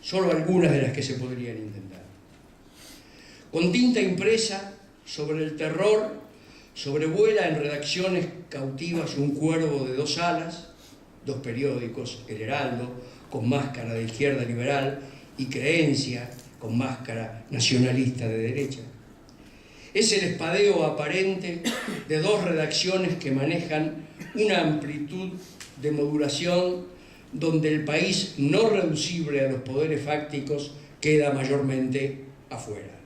solo algunas de las que se podrían intentar. Con tinta impresa sobre el terror, sobrevuela en redacciones cautivas un cuervo de 2 alas, 2 periódicos, El Heraldo, con máscara de izquierda liberal, y Creencia, con máscara nacionalista de derecha. Es el espadeo aparente de 2 redacciones que manejan una amplitud de modulación donde el país no reducible a los poderes fácticos queda mayormente afuera.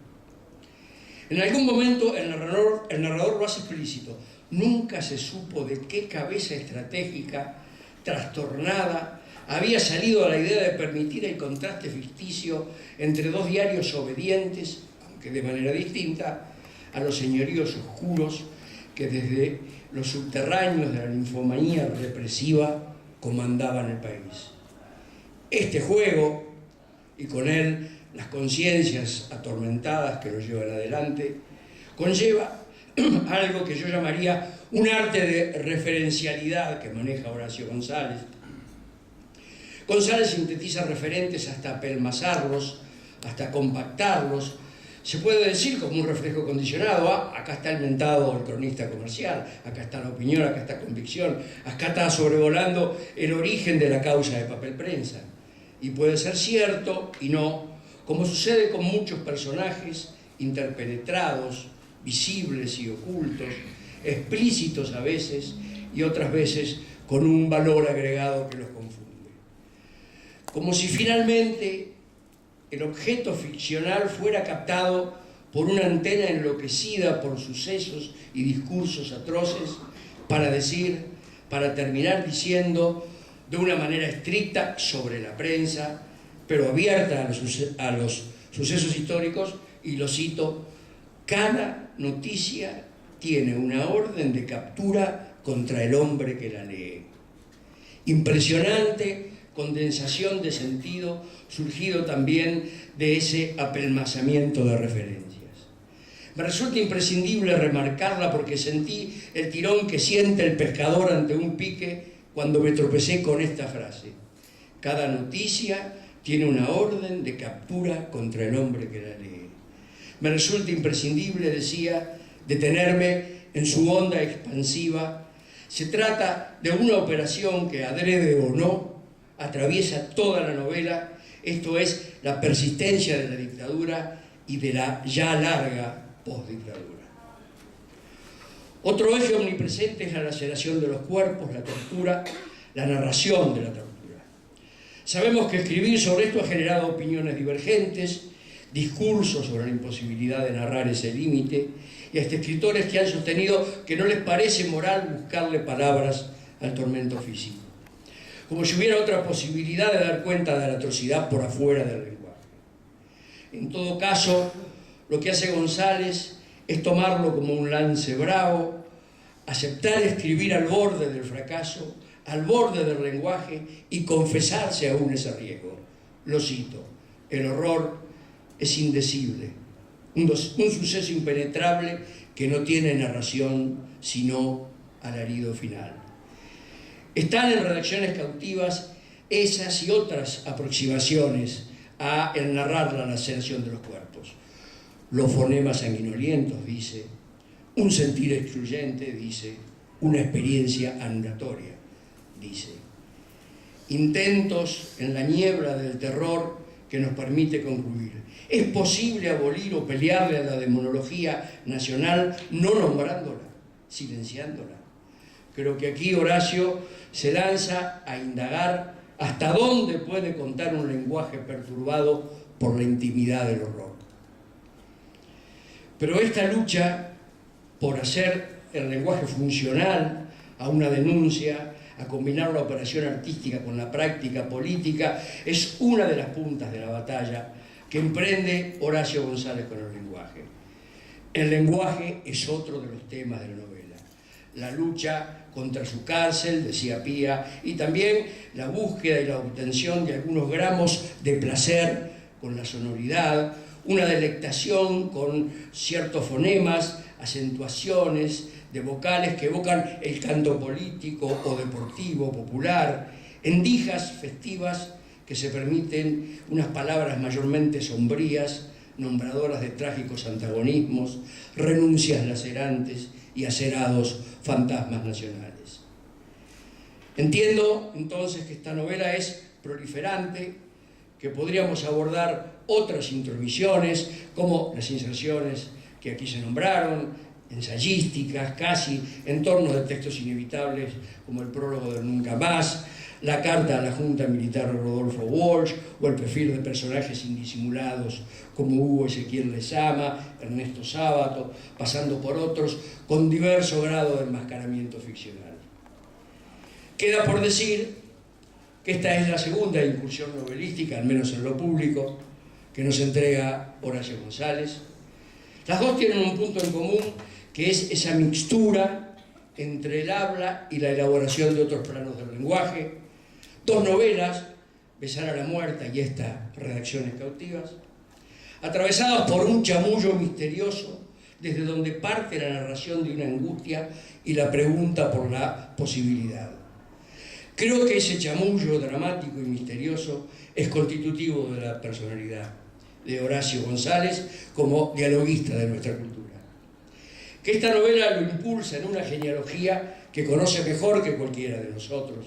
En algún momento el narrador lo hace explícito. Nunca se supo de qué cabeza estratégica trastornada había salido a la idea de permitir el contraste ficticio entre 2 diarios obedientes, aunque de manera distinta, a los señoríos oscuros que desde los subterráneos de la ninfomanía represiva comandaban el país. Este juego, y con él las conciencias atormentadas que lo llevan adelante, conlleva algo que yo llamaría un arte de referencialidad que maneja Horacio González. González sintetiza referentes hasta apelmazarlos, hasta compactarlos. Se puede decir como un reflejo condicionado, acá está el mentado el cronista comercial, acá está la opinión, acá está convicción, acá está sobrevolando el origen de la causa de papel prensa. Y puede ser cierto y no, como sucede con muchos personajes interpenetrados, visibles y ocultos, explícitos a veces y otras veces con un valor agregado que los confunde. Como si finalmente el objeto ficcional fuera captado por una antena enloquecida por sucesos y discursos atroces para terminar diciendo de una manera estricta sobre la prensa, pero abierta a los sucesos históricos, y lo cito: cada noticia tiene una orden de captura contra el hombre que la lee. Impresionante condensación de sentido surgido también de ese apelmazamiento de referencias. Me resulta imprescindible remarcarla porque sentí el tirón que siente el pescador ante un pique cuando me tropecé con esta frase: cada noticia tiene una orden de captura contra el hombre que la lee. Me resulta imprescindible, decía, detenerme en su onda expansiva. Se trata de una operación que, adrede o no, atraviesa toda la novela, esto es, la persistencia de la dictadura y de la ya larga postdictadura. Otro eje omnipresente es la laceración de los cuerpos, la tortura, la narración de la tortura. Sabemos que escribir sobre esto ha generado opiniones divergentes, discursos sobre la imposibilidad de narrar ese límite, y hasta escritores que han sostenido que no les parece moral buscarle palabras al tormento físico, como si hubiera otra posibilidad de dar cuenta de la atrocidad por afuera del lenguaje. En todo caso, lo que hace González es tomarlo como un lance bravo, aceptar escribir al borde del fracaso, al borde del lenguaje, y confesarse aún ese riesgo. Lo cito: el horror es indecible, un suceso impenetrable que no tiene narración sino alarido final. Están en Redacciones Cautivas esas y otras aproximaciones a el narrar la laceración de los cuerpos. Los fonemas sanguinolientos, dice; un sentir excluyente, dice; una experiencia anulatoria, dice; intentos en la niebla del terror que nos permite concluir. ¿Es posible abolir o pelearle a la demonología nacional no nombrándola, silenciándola? Creo que aquí Horacio se lanza a indagar hasta dónde puede contar un lenguaje perturbado por la intimidad del horror. Pero esta lucha por hacer el lenguaje funcional a una denuncia, a combinar la operación artística con la práctica política, es una de las puntas de la batalla que emprende Horacio González con el lenguaje. El lenguaje es otro de los temas de la novela. La lucha contra su cárcel, decía Pía, y también la búsqueda y la obtención de algunos gramos de placer con la sonoridad, una delectación con ciertos fonemas, acentuaciones de vocales que evocan el canto político o deportivo popular, endijas festivas que se permiten unas palabras mayormente sombrías, nombradoras de trágicos antagonismos, renuncias lacerantes y acerados fantasmas nacionales. Entiendo entonces que esta novela es proliferante, que podríamos abordar otras intromisiones, como las inserciones que aquí se nombraron, ensayísticas, casi en torno de textos inevitables como el prólogo del Nunca Más, la carta a la Junta Militar de Rodolfo Walsh o el perfil de personajes indisimulados como Hugo Ezequiel Lezama, Ernesto Sábato, pasando por otros con diverso grado de enmascaramiento ficcional. Queda por decir que esta es la segunda incursión novelística, al menos en lo público, que nos entrega Horacio González. Las dos tienen un punto en común, que es esa mixtura entre el habla y la elaboración de otros planos del lenguaje. Dos novelas, Besar a la Muerta y esta, Redacciones Cautivas, atravesadas por un chamullo misterioso desde donde parte la narración de una angustia y la pregunta por la posibilidad. Creo que ese chamullo dramático y misterioso es constitutivo de la personalidad de Horacio González como dialoguista de nuestra cultura. Que esta novela lo impulsa en una genealogía que conoce mejor que cualquiera de nosotros,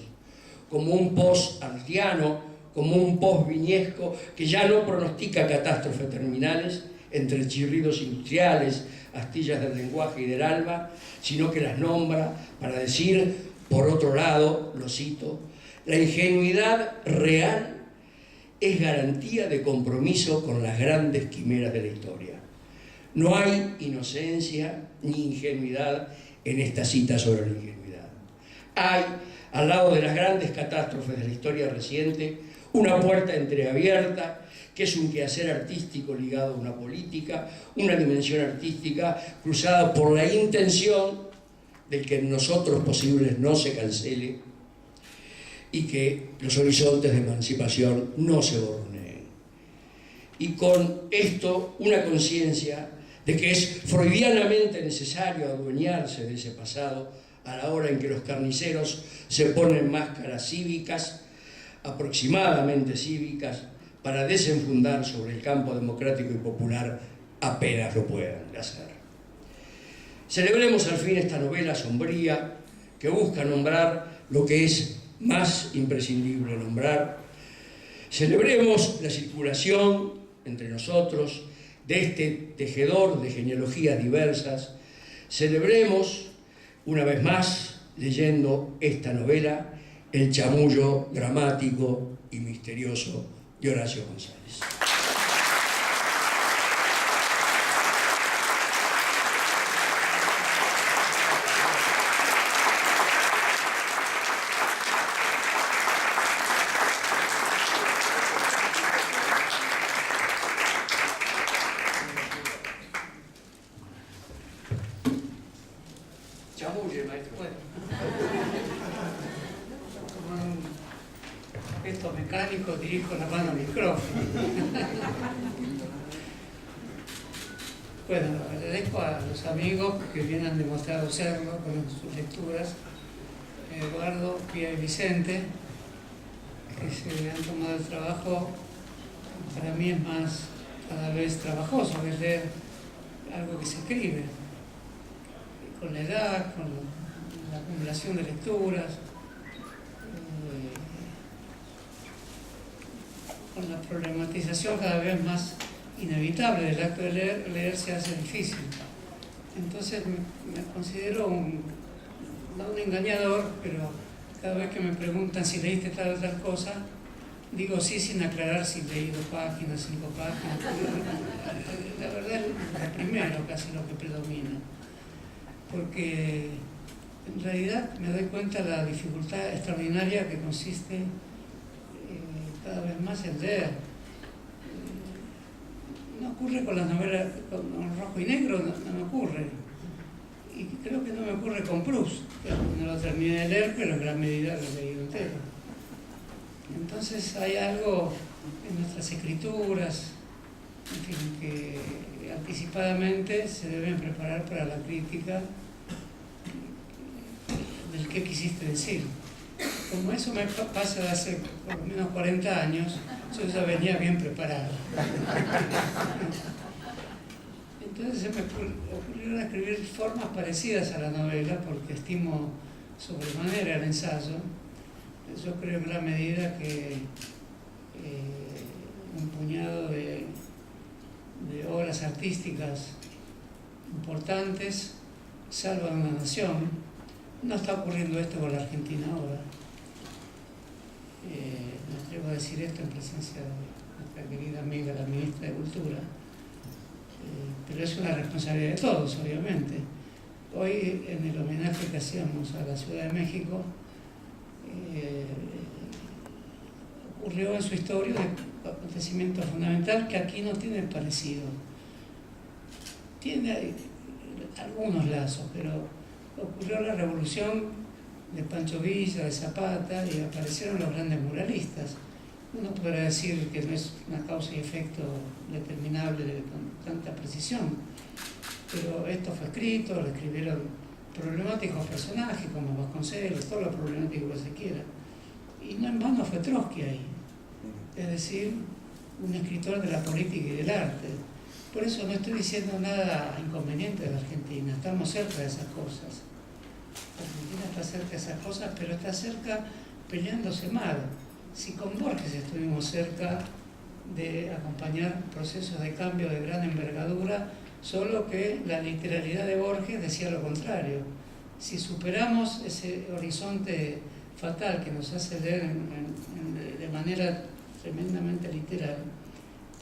como un post-artiano, como un post-viñesco que ya no pronostica catástrofes terminales entre chirridos industriales, astillas del lenguaje y del alma, sino que las nombra para decir, por otro lado, lo cito, la ingenuidad real es garantía de compromiso con las grandes quimeras de la historia. No hay inocencia ni ingenuidad en esta cita sobre la ingenuidad. Hay, al lado de las grandes catástrofes de la historia reciente, una puerta entreabierta, que es un quehacer artístico ligado a una política, una dimensión artística cruzada por la intención de que en nosotros posibles no se cancele y que los horizontes de emancipación no se borroneen. Y con esto una conciencia de que es freudianamente necesario adueñarse de ese pasado a la hora en que los carniceros se ponen máscaras cívicas, aproximadamente cívicas, para desenfundar sobre el campo democrático y popular apenas lo puedan hacer. Celebremos al fin esta novela sombría que busca nombrar lo que es más imprescindible nombrar. Celebremos la circulación entre nosotros de este tejedor de genealogías diversas. Celebremos, una vez más, leyendo esta novela, el chamullo dramático y misterioso de Horacio González. Chamulle, maestro. Bueno, como un gesto mecánico dirijo la mano al micrófono. Bueno, agradezco a los amigos que bien han demostrado serlo con sus lecturas, Eduardo, Pía y Vicente, que se han tomado el trabajo. Para mí es más cada vez trabajoso, es leer algo que se escribe, con la edad, con la acumulación de lecturas, con la problematización cada vez más inevitable del acto de leer, leer se hace difícil. Entonces me considero no un engañador, pero cada vez que me preguntan si leíste tal o tal cosa, digo sí sin aclarar si leí 2 páginas, 5 páginas. La verdad es lo primero casi lo que predomina, porque en realidad me doy cuenta de la dificultad extraordinaria que consiste cada vez más en leer. No ocurre con las novelas con rojo y negro, no me ocurre. Y creo que no me ocurre con Proust, no lo terminé de leer, pero en gran medida lo he leído entero. Entonces hay algo en nuestras escrituras, en fin, que anticipadamente se deben preparar para la crítica del que quisiste decir. como eso me pasa de hace por lo menos 40 años, yo ya venía bien preparado. Entonces se me ocurrió escribir formas parecidas a la novela, porque estimo sobremanera el ensayo. Yo creo en gran medida que un puñado de obras artísticas importantes salvan una nación. No está ocurriendo esto con la Argentina ahora. Me atrevo a decir esto en presencia de nuestra querida amiga, la ministra de Cultura. Pero es una responsabilidad de todos, obviamente. Hoy, en el homenaje que hacíamos a la Ciudad de México, ocurrió en su historia un acontecimiento fundamental que aquí no tiene parecido. Tiene algunos lazos, pero ocurrió la revolución de Pancho Villa, de Zapata, y aparecieron los grandes muralistas. Uno podrá decir que no es una causa y efecto determinable con tanta precisión, pero esto fue escrito, lo escribieron problemáticos personajes como Vasconcelos, todo lo problemático que se quiera. Y no en vano fue Trotsky ahí, es decir, un escritor de la política y del arte. Por eso no estoy diciendo nada inconveniente de la Argentina, estamos cerca de esas cosas. La Argentina está cerca de esas cosas, pero está cerca peleándose mal. Si con Borges estuvimos cerca de acompañar procesos de cambio de gran envergadura, solo que la literalidad de Borges decía lo contrario. Si superamos ese horizonte fatal que nos hace leer de manera tremendamente literal,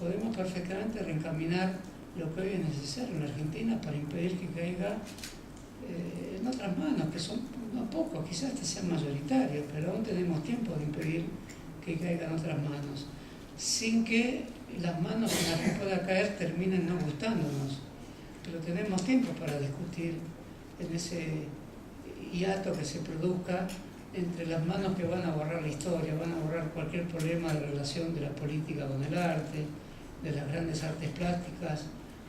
podemos perfectamente reencaminar lo que hoy es necesario en la Argentina para impedir que caiga en otras manos, que son no pocos, quizás este sean mayoritarios, pero aún tenemos tiempo de impedir que caiga en otras manos, sin que las manos en las que pueda caer terminen no gustándonos. Pero tenemos tiempo para discutir en ese hiato que se produzca entre las manos que van a borrar la historia, van a borrar cualquier problema de relación de la política con el arte, de las grandes artes plásticas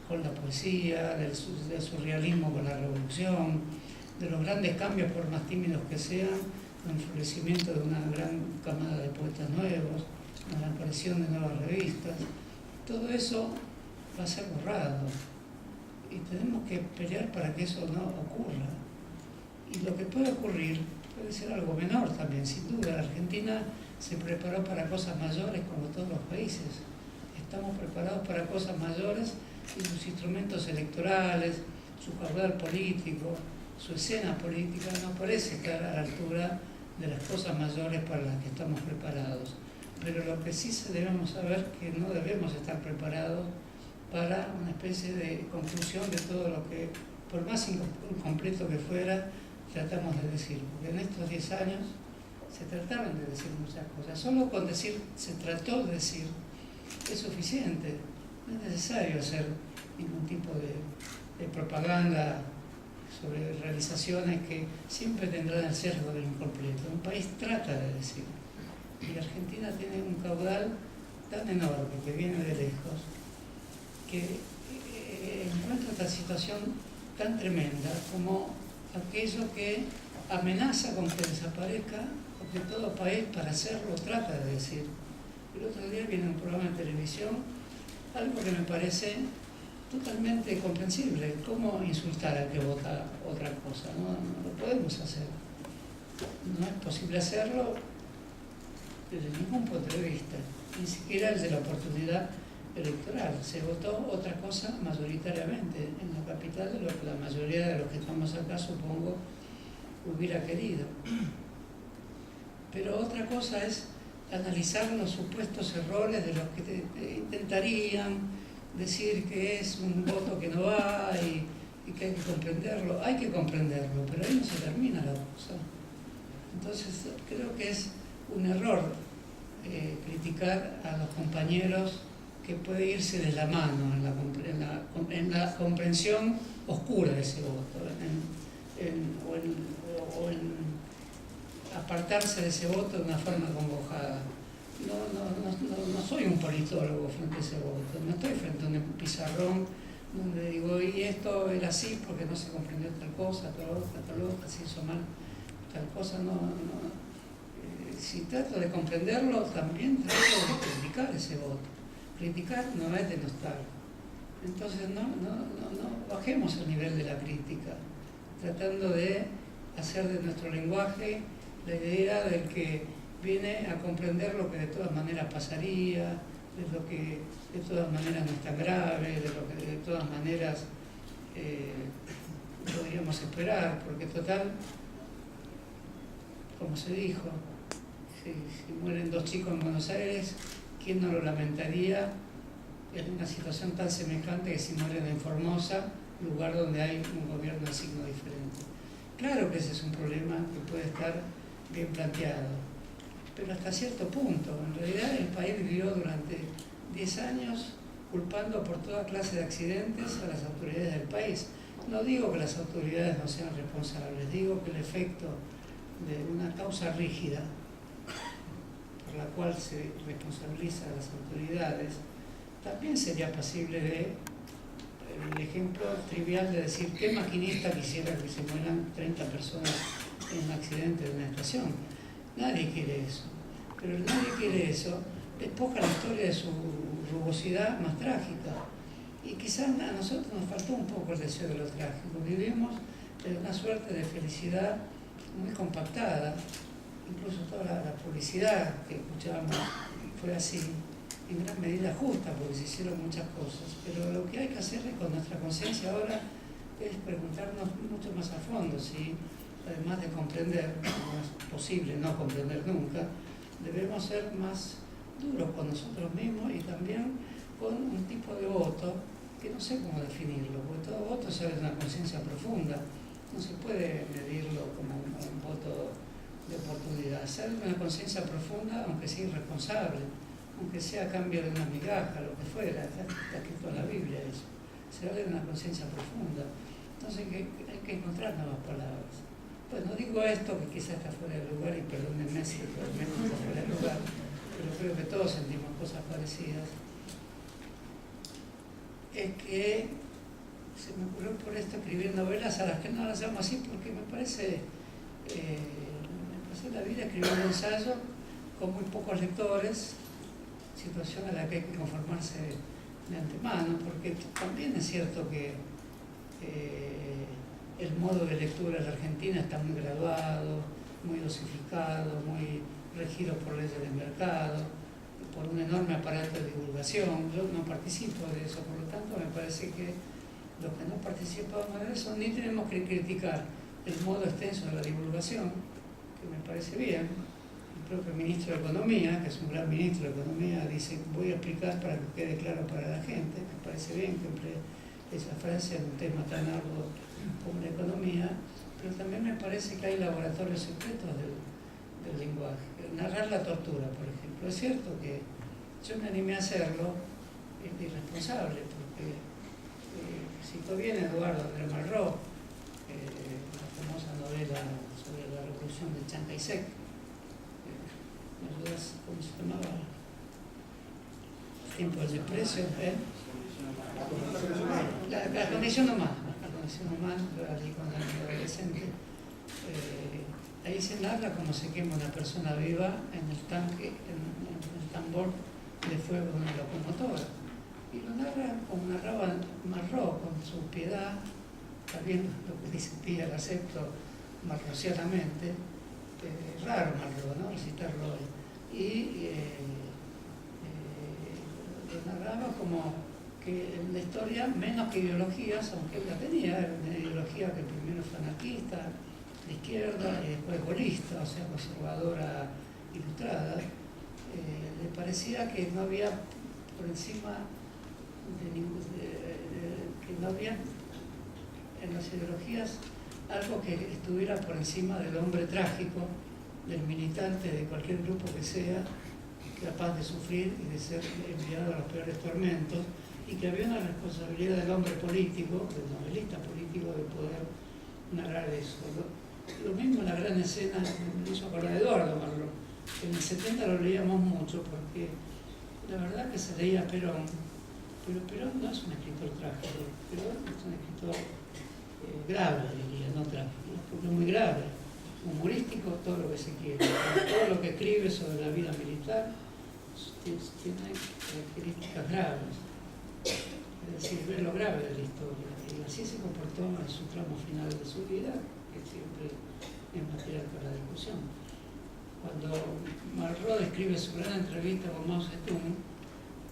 con la poesía, del surrealismo con la revolución, de los grandes cambios, por más tímidos que sean, con el florecimiento de una gran camada de poetas nuevos, con la aparición de nuevas revistas. Todo eso va a ser borrado y tenemos que pelear para que eso no ocurra. Y lo que puede ocurrir puede ser algo menor también, sin duda. La Argentina se preparó para cosas mayores como todos los países. Estamos preparados para cosas mayores y sus instrumentos electorales, su caudal político, su escena política no parece estar a la altura de las cosas mayores para las que estamos preparados. Pero lo que sí debemos saber es que no debemos estar preparados para una especie de conclusión de todo lo que, por más incompleto que fuera, tratamos de decir. Porque en estos 10 años se trataron de decir muchas cosas. Solo con decir, se trató de decir, es suficiente. No es necesario hacer ningún tipo de propaganda sobre realizaciones que siempre tendrán el sesgo del incompleto. Un país trata de decir. Y Argentina tiene un caudal tan enorme que viene de lejos, que encuentra esta situación tan tremenda como aquello que amenaza con que desaparezca, porque todo país para hacerlo trata de decir. El otro día viene un programa de televisión, algo que me parece totalmente comprensible. ¿Cómo insultar al que vota otra cosa? No lo podemos hacer. No es posible hacerlo desde ningún punto de vista, ni siquiera el de la oportunidad electoral. Se votó otra cosa mayoritariamente en la capital de lo que la mayoría de los que estamos acá, supongo, hubiera querido. Pero otra cosa es analizar los supuestos errores de los que intentarían decir que es un voto que no va y que hay que comprenderlo. Hay que comprenderlo, pero ahí no se termina la cosa. Entonces creo que es un error criticar a los compañeros, que puede irse de la mano en la comprensión oscura de ese voto, o en apartarse de ese voto de una forma congojada. No soy un politólogo frente a ese voto, no estoy frente a un pizarrón donde digo, y esto era así porque no se comprendió tal cosa, tal otra, se hizo mal tal cosa, si trato de comprenderlo, también trato de criticar ese voto. Criticar no es denostar. Entonces no bajemos el nivel de la crítica, tratando de hacer de nuestro lenguaje la idea del que viene a comprender lo que de todas maneras pasaría, de lo que de todas maneras no es tan grave, de lo que de todas maneras podríamos esperar, porque total, como se dijo, si mueren 2 chicos en Buenos Aires, ¿quién no lo lamentaría en una situación tan semejante que si mueren en Formosa, lugar donde hay un gobierno de signo diferente? Claro que ese es un problema que puede estar bien planteado, pero hasta cierto punto. En realidad el país vivió durante 10 años culpando por toda clase de accidentes a las autoridades del país. No digo que las autoridades no sean responsables, digo que el efecto de una causa rígida por la cual se responsabiliza a las autoridades también sería pasible de el ejemplo trivial de decir ¿qué maquinista quisiera que se mueran 30 personas en un accidente de una estación? Nadie quiere eso, pero el nadie quiere eso despoja la historia de su rugosidad más trágica. Y quizás a nosotros nos faltó un poco el deseo de lo trágico. Vivimos en una suerte de felicidad muy compactada. Incluso toda la publicidad que escuchábamos fue así, en gran medida justa, porque se hicieron muchas cosas. Pero lo que hay que hacer con nuestra conciencia ahora es preguntarnos mucho más a fondo si, además de comprender, no es posible no comprender nunca, debemos ser más duros con nosotros mismos y también con un tipo de voto que no sé cómo definirlo, porque todo voto es una conciencia profunda, no se puede medirlo como un voto de oportunidad. Ser una conciencia profunda, aunque sea irresponsable, aunque sea a cambio de una migaja, lo que fuera, está escrito en la Biblia eso. Se habla de una conciencia profunda. Entonces hay que encontrar nuevas palabras. Pues no digo esto que quizás está fuera de lugar, y perdónenme si realmente está fuera de lugar, pero creo que todos sentimos cosas parecidas. Es que se me ocurrió por esto escribir novelas a las que no las llamo así porque me parece la vida escribir un ensayo con muy pocos lectores, situación a la que hay que conformarse de antemano, porque también es cierto que el modo de lectura en la Argentina está muy graduado, muy dosificado, muy regido por leyes del mercado, por un enorme aparato de divulgación. Yo no participo de eso, por lo tanto me parece que los que no participamos de eso ni tenemos que criticar el modo extenso de la divulgación, que me parece bien. El propio ministro de Economía, que es un gran ministro de Economía, dice, voy a explicar para que quede claro para la gente. Me parece bien que emplee esa frase en un tema tan arduo como la economía, pero también me parece que hay laboratorios secretos del lenguaje. Narrar la tortura, por ejemplo. Es cierto que yo me animé a hacerlo, es irresponsable, porque citó bien Eduardo André Malraux, la famosa novela sobre la revolución de Chiang Kai-shek. ¿Me ayudas? ¿Cómo se llamaba? Tiempo del desprecio, La condición humana. La condición humana, allí con el adolescente. Ahí se narra cómo se quema una persona viva en el tanque, en el tambor de fuego de una locomotora. Y lo narra como narraba Malraux, con su piedad, también lo que dice Pía, lo acepto malrocianamente, raro Malraux, ¿no? Recitarlo hoy. Y lo narraba como que en la historia, menos que ideologías, aunque él la tenía, era una ideología que primero fue anarquista, de izquierda y después golista, o sea, conservadora ilustrada, le parecía que no había por encima que no había en las ideologías algo que estuviera por encima del hombre trágico, del militante de cualquier grupo que sea, capaz de sufrir y de ser enviado a los peores tormentos, y que había una responsabilidad del hombre político, del novelista político, de poder narrar eso. Lo mismo en la gran escena, me hizo acordar de Eduardo Malraux, que en el 70 lo leíamos mucho, porque la verdad que se leía Perón, pero Perón no es un escritor trágico, Perón es un escritor grave, diría, no trágico, porque es muy grave. humorístico, todo lo que se quiera. Todo lo que escribe sobre la vida militar tiene características graves. Es decir, ve lo grave de la historia. Y así se comportó en su tramo final de su vida, que siempre es material para la discusión. Cuando Malraux describe su gran entrevista con Mao Zedong,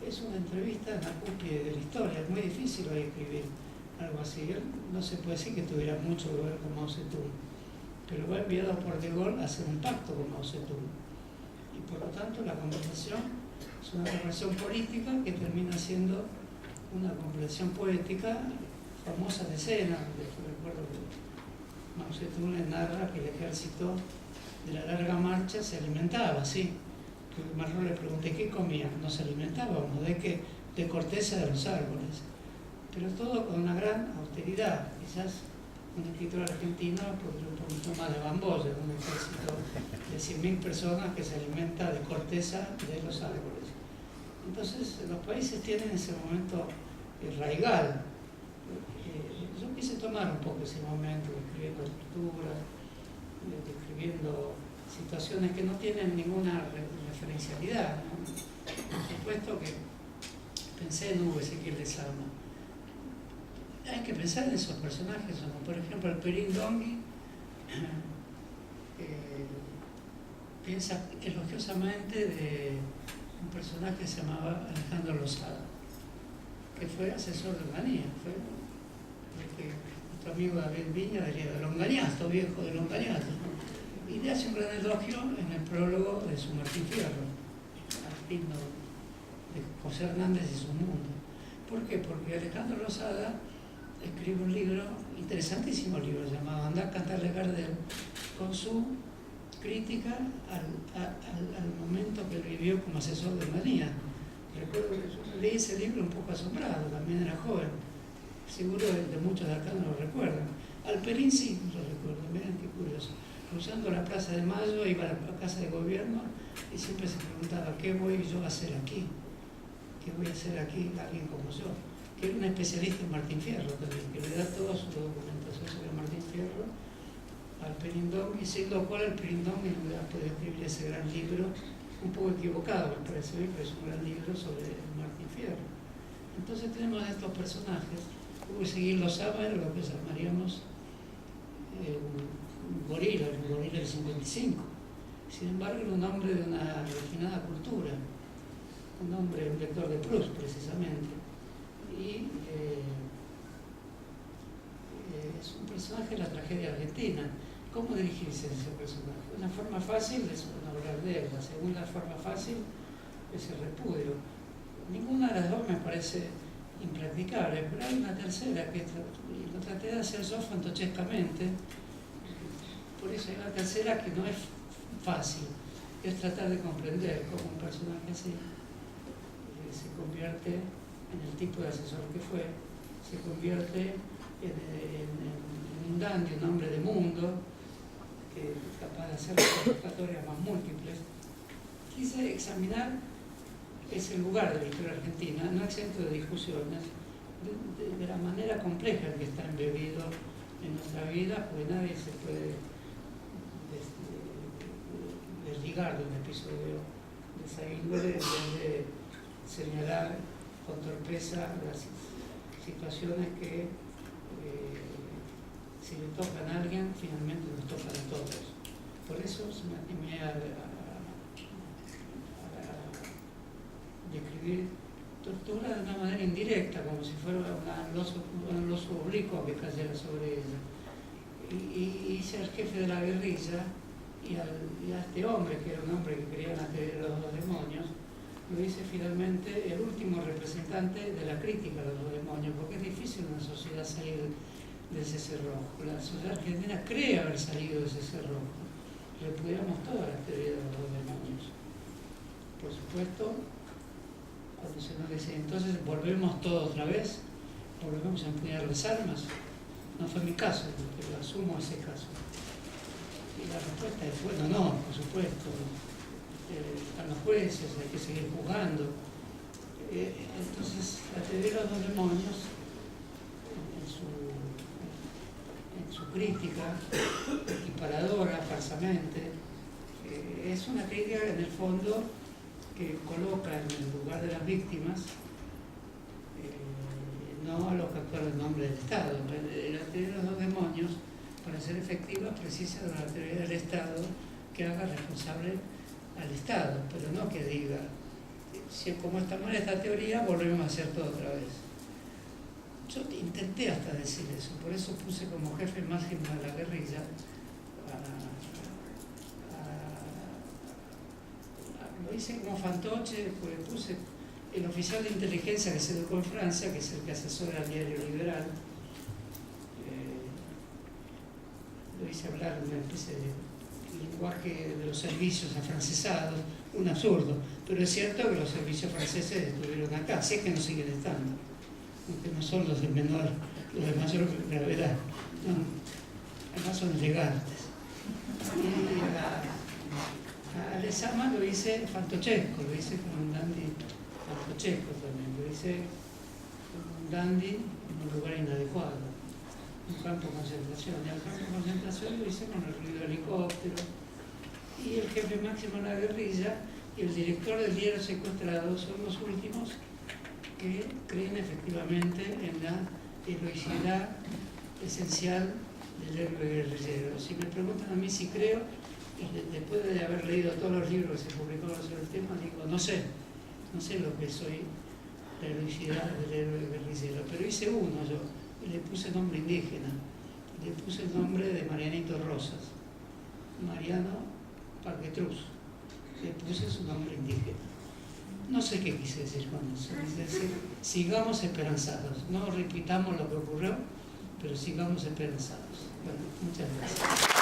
es una entrevista en la cúspide de la historia. Es muy difícil hoy escribir algo así. Él no se puede decir que tuviera mucho que ver con Mao Zedong, pero fue enviado por De Gaulle a hacer un pacto con Mao Zedong. Y por lo tanto la conversación es una conversación política que termina siendo una conversación poética, famosas escenas. Recuerdo que Mao Zedong le narra que el ejército de la larga marcha se alimentaba, sí. Malraux le pregunté qué comía. Nos alimentábamos de corteza de los árboles, pero todo con una gran austeridad. Quizás un escritor argentino podría un poquito más de bambolla, un ejército de 100.000 personas que se alimenta de corteza de los árboles. Entonces los países tienen ese momento raigal. Yo quise tomar un poco ese momento escribiendo escrituras, describiendo situaciones que no tienen ninguna referencialidad, ¿no? Por supuesto que pensé en Hugo Ezequiel de Salma. Hay que pensar en esos personajes, como por ejemplo el Perín Dongui piensa elogiosamente de un personaje que se llamaba Alejandro Lozada, que fue asesor de Onganía, fue lo que nuestro amigo David Viña diría de Longañazo, viejo de Longañazo, y le hace un gran elogio en el prólogo de su Martín Fierro, al himno de José Hernández y su mundo. ¿Por qué? Porque Alejandro Lozada escribe un libro, interesantísimo libro, llamado Andá a cantarle Gardel, con su crítica al momento que él vivió como asesor de Onganía. Recuerdo que yo leí ese libro un poco asombrado, también era joven, seguro de muchos de acá no lo recuerdan. Al Perín sí lo recuerdo, miren qué curioso. Cruzando la Plaza de Mayo iba a la casa de gobierno y siempre se preguntaba, ¿qué voy yo a hacer aquí? ¿Qué voy a hacer aquí alguien como yo? Que era un especialista en Martín Fierro también, que le da toda su documentación sobre Martín Fierro al Perín Dongui, siendo cual el Perín Dongui no hubiera podido escribir ese gran libro, un poco equivocado me parece hoy, pero es un gran libro sobre Martín Fierro. Entonces tenemos a estos personajes, Hugo Ezequiel Lozada era lo que llamaríamos un gorila del 55. Sin embargo, era un hombre de una refinada cultura, un lector de Proust precisamente. Y es un personaje de la tragedia argentina. ¿Cómo dirigirse a ese personaje? Una forma fácil es hablar de él, la segunda forma fácil es el repudio. Ninguna de las dos me parece impracticable, pero hay una tercera que lo traté de hacer yo fantochescamente. Por eso hay una tercera que no es fácil, es tratar de comprender cómo un personaje así se convierte en el tipo de asesor que fue, se convierte en un dandy, un hombre de mundo, que es capaz de hacer convocatorias más múltiples. Quise examinar ese lugar de la historia argentina, no exento de discusiones, de la manera compleja en que está embebido en nuestra vida, porque nadie se puede desligar de un episodio de esa índole, en vez de señalar con torpeza las situaciones que si le tocan a alguien, finalmente nos tocan a todos. Por eso me animé a describir tortura de una manera indirecta, como si fuera un oso oblicuo que cayera sobre ella. Y hice al jefe de la guerrilla y a este hombre, que era un hombre que creía en la teoría de los dos demonios, lo hice finalmente el último representante de la crítica de los dos demonios, porque es difícil en una sociedad salir de ese cerrojo. La sociedad argentina cree haber salido de ese cerrojo. Repudiamos toda la teoría de los dos demonios. Por supuesto, cuando se nos dice, entonces volvemos todo otra vez, volvemos a empuñar las armas. No fue mi caso, pero asumo ese caso. Y la respuesta es, bueno, no, por supuesto. Están los jueces, hay que seguir juzgando. Entonces, la teoría de los dos demonios, en su crítica, equiparadora, falsamente. Es una crítica en el fondo que coloca en el lugar de las víctimas no a los que actúan en nombre del Estado. La teoría de los dos demonios, para ser efectiva, precisa de la teoría del Estado que haga responsable al Estado, pero no que diga, si como estamos en esta teoría, volvemos a hacer todo otra vez. Yo intenté hasta decir eso, por eso puse como jefe máximo de la guerrilla lo hice como fantoche, pues puse el oficial de inteligencia que se educó en Francia, que es el que asesora al diario Liberal, lo hice hablar una especie de lenguaje de los servicios afrancesados, un absurdo, pero es cierto que los servicios franceses estuvieron acá, si es que no siguen estando, aunque no son los de mayor gravedad, no, además son elegantes. A Lezama lo hice fantochesco, lo hice con un dandy fantochesco también, lo hice con un dandy en un lugar inadecuado, un campo de concentración. Y al campo de concentración lo hice con el ruido de helicóptero. Y el jefe máximo de la guerrilla y el director del diario Secuestrado son los últimos que creen efectivamente en la heroicidad esencial del héroe guerrillero. Si me preguntan a mí si creo, después de haber leído todos los libros que se publicaron sobre el tema, digo, no sé lo que soy, la heroicidad del héroe guerrillero, pero hice uno yo, y le puse nombre indígena, le puse el nombre de Marianito Rosas, Mariano Parquetruz, le puse su nombre indígena. No sé qué quise decir con eso, quise decir, sigamos esperanzados, no repitamos lo que ocurrió, pero sigamos esperanzados. Bueno, muchas gracias.